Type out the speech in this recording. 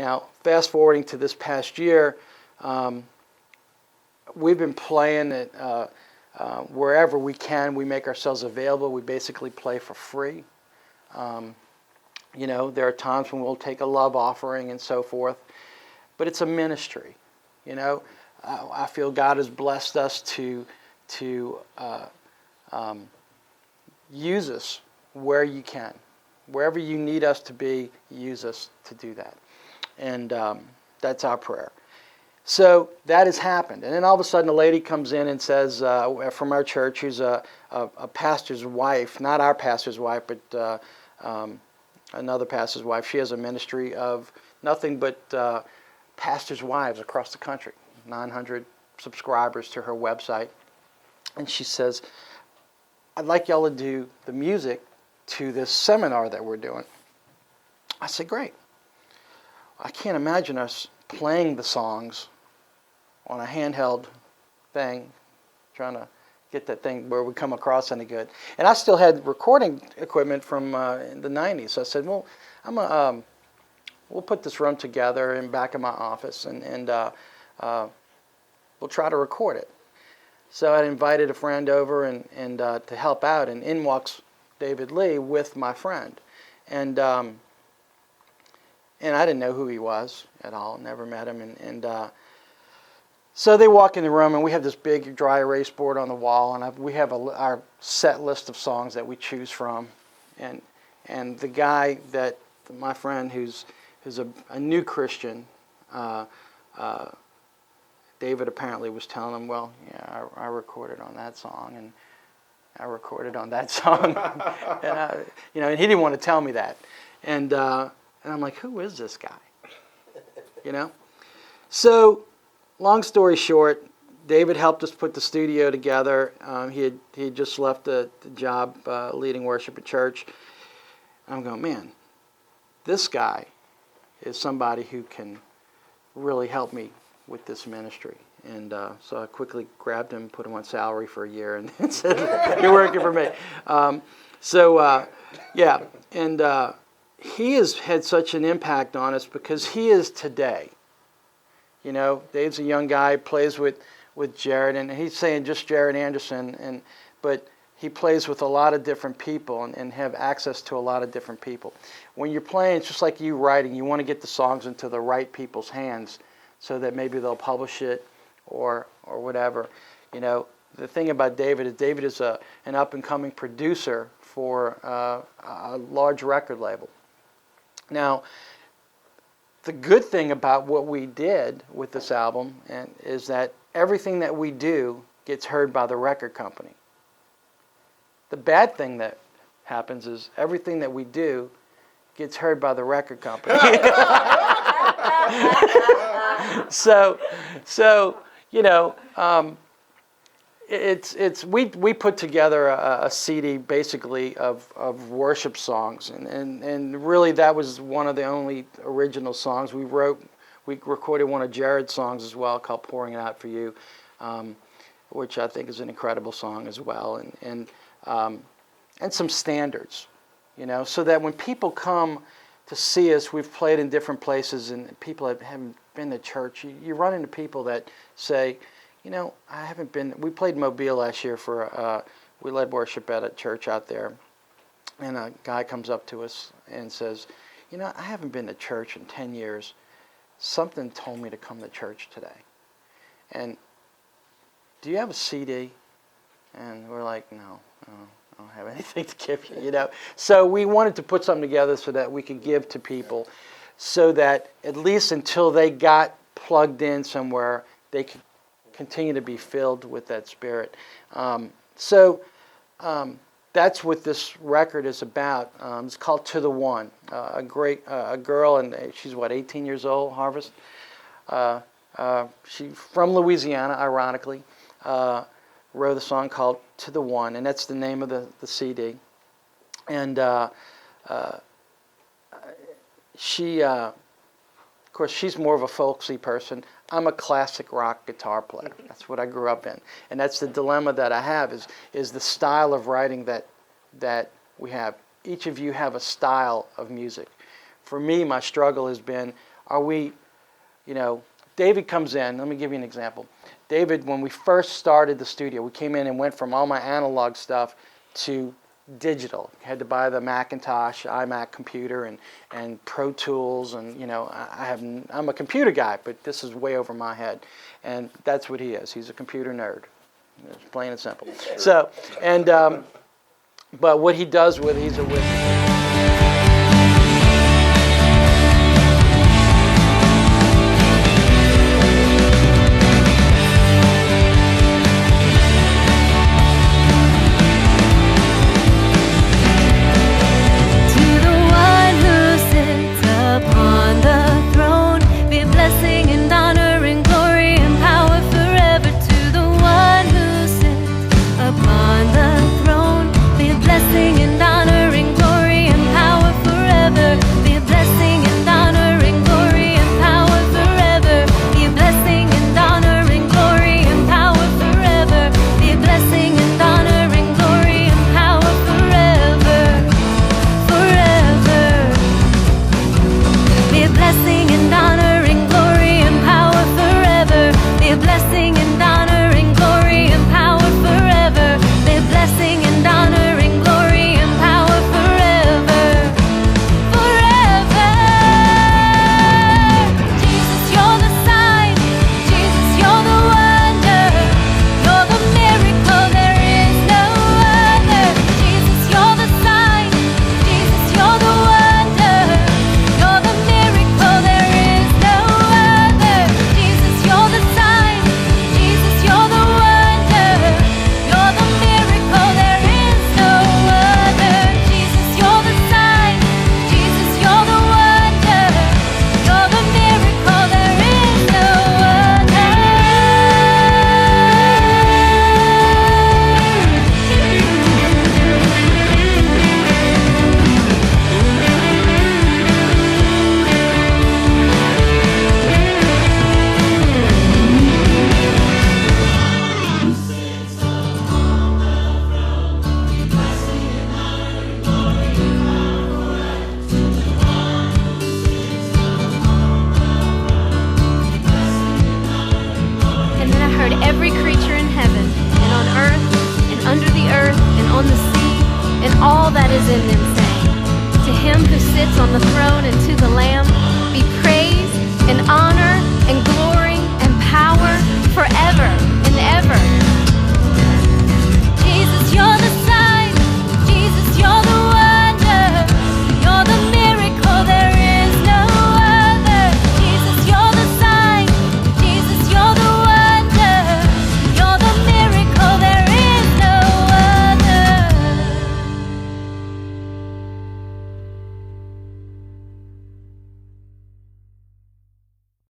Now, fast forwarding to this past year, we've been playing it wherever we can. We make ourselves available. We basically play for free. There are times when we'll take a love offering and so forth, but it's a ministry. I feel God has blessed us to use us where you can. Wherever you need us to be, use us to do that. And that's our prayer. So that has happened. And then all of a sudden a lady comes in and says, from our church, who's a pastor's wife, not our pastor's wife, but another pastor's wife. She has a ministry of nothing but pastors' wives across the country, 900 subscribers to her website. And she says, I'd like y'all to do the music to this seminar that we're doing. I said, great. I can't imagine us playing the songs on a handheld thing, trying to get that thing where we come across any good. And I still had recording equipment from the 90s. So I said, well, we'll put this room together in back of my office, and we'll try to record it. So I invited a friend over and to help out, and in walks David Lee with my friend. And I didn't know who he was at all, never met him. So they walk in the room, and we have this big dry erase board on the wall, and we have our set list of songs that we choose from. And the guy that, my friend who's a new Christian, David apparently was telling him, well, yeah, I recorded on that song, and I recorded on that song. And and he didn't want to tell me that. And I'm like, who is this guy? So, long story short, David helped us put the studio together. He had just left the job leading worship at church. I'm going, man, this guy is somebody who can really help me with this ministry. And so I quickly grabbed him, put him on salary for a year, and said, you're working for me. He has had such an impact on us because he is today. Dave's a young guy, plays with Jared, and he's saying just Jared Anderson, but he plays with a lot of different people and have access to a lot of different people. When you're playing, it's just like you writing. You want to get the songs into the right people's hands so that maybe they'll publish it or whatever. The thing about David is an up-and-coming producer for a large record label. Now, the good thing about what we did with this album is that everything that we do gets heard by the record company. The bad thing that happens is everything that we do gets heard by the record company. We put together a CD basically of worship songs, and really that was one of the only original songs we wrote. We recorded one of Jared's songs as well called "Pouring It Out for You," which I think is an incredible song as well, and some standards, so that when people come to see us, we've played in different places, and people haven't been to church. You run into people that say, I haven't been. We played Mobile last year we led worship at a church out there, and a guy comes up to us and says, I haven't been to church in 10 years. Something told me to come to church today. And do you have a CD? And we're like, no, I don't have anything to give you, So we wanted to put something together so that we could give to people, so that at least until they got plugged in somewhere, they could continue to be filled with that Spirit. That's what this record is about. It's called To The One. A girl, and she's 18 years old, Harvest. She's from Louisiana, ironically. Wrote a song called To The One, and that's the name of the CD. And she, of course, she's more of a folksy person. I'm a classic rock guitar player. That's what I grew up in. And that's the dilemma that I have is the style of writing that we have. Each of you have a style of music. For me, my struggle has been, Are we, you know, David comes in. Let me give you an example. David, when we first started the studio, we came in and went from all my analog stuff to digital. Had to buy the Macintosh, iMac computer, and Pro Tools, and you know, I'm a computer guy, but this is way over my head, and that's what he is. He's a computer nerd, it's plain and simple. So, and but what he does with, he's a wizard.